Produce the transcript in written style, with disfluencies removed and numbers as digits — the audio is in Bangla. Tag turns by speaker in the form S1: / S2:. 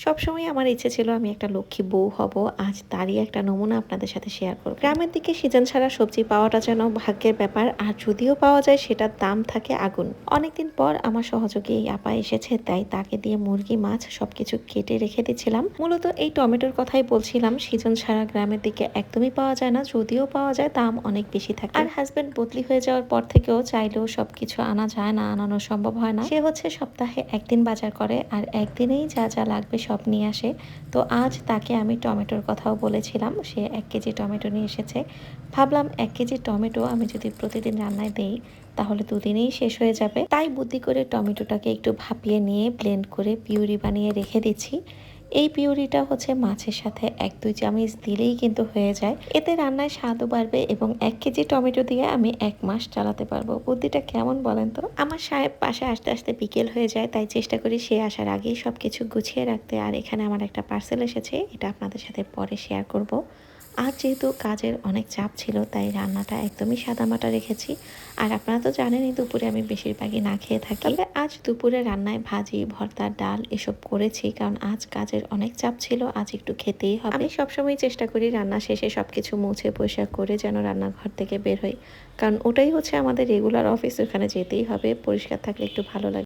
S1: সবসময় আমার ইচ্ছে ছিল আমি একটা লক্ষ্মী বউ হব। আজ তারই একটা নমুনা আপনাদের সাথে শেয়ার করব। গ্রামের দিকে সিজন ছাড়া সবজি পাওয়াটা যেন ভাগ্যের ব্যাপার, আর যদিও পাওয়া যায় সেটার দাম থাকে আগুন। অনেকদিন পর আমার সহযোগী এই আপা এসেছে, তাই তাকে দিয়ে মুরগি মাছ সবকিছু কেটে রেখে দিচ্ছিলাম। মূলত এই টমেটোর কথাই বলছিলাম, সিজন ছাড়া গ্রামের দিকে একদমই পাওয়া যায় না, যদিও পাওয়া যায় দাম অনেক বেশি থাকে। আর হাজবেন্ড বদলি হয়ে যাওয়ার পর থেকেও চাইলেও সবকিছু আনা যায় না, আনানো সম্ভব হয় না। সে হচ্ছে সপ্তাহে একদিন বাজার করে, আর একদিনেই যা যা লাগবে সব নিয়ে আসে। তো আজ তাকে আমি টমেটোর কথাও বলেছিলাম, সে 1 কেজি টমেটো নিয়ে এসেছে। ভাবলাম 1 কেজি টমেটো আমি যদি প্রতিদিন রান্নায় দেই তাহলে দুদিনেই শেষ হয়ে যাবে। তাই বুদ্ধি করে টমেটোটাকে একটু ভাপিয়ে নিয়ে ব্লেন্ড করে পিউরি বানিয়ে রেখে দিচ্ছি। এই পিউরিটা হচ্ছে মাছের সাথে 1-2 চামচ দিলেই কিন্তু হয়ে যায়। এতে রান্নায় স্বাদও বাড়বে এবং 1 কেজি টমেটো দিয়ে আমি 1 মাস চালাতে পারবো। বুদ্ধিটা কেমন বলেন তো? আমার সাহেব পাশে আসতে আসতে বিকেল হয়ে যায়, তাই চেষ্টা করি সে আসার আগেই সবকিছু গুছিয়ে রাখতে। আর এখানে আমার একটা পার্সেল এসেছে, এটা আপনাদের সাথে পরে শেয়ার করব। আর যেহেতু কাজের অনেক চাপ ছিল, তাই রান্নাটা একদমই সাদামাটা রেখেছি। আর আপনারা তো জানেনই দুপুরে আমি বেশিরভাগই না খেয়ে থাকি। তবে আজ দুপুরে রান্নায় ভাজি, ভর্তা, ডাল এসব করেছি, কারণ আজ কাজের অনেক চাপ ছিল, আজ একটু খেতেই হবে। আমি সবসময় চেষ্টা করি রান্না শেষে সবকিছু মুছে পরিষ্কার করে যেন রান্নাঘর থেকে বের হই, কারণ ওটাই হচ্ছে আমাদের রেগুলার অফিস, ওখানে যেতেই হবে। পরিষ্কার থাকলে একটু ভালো লাগে।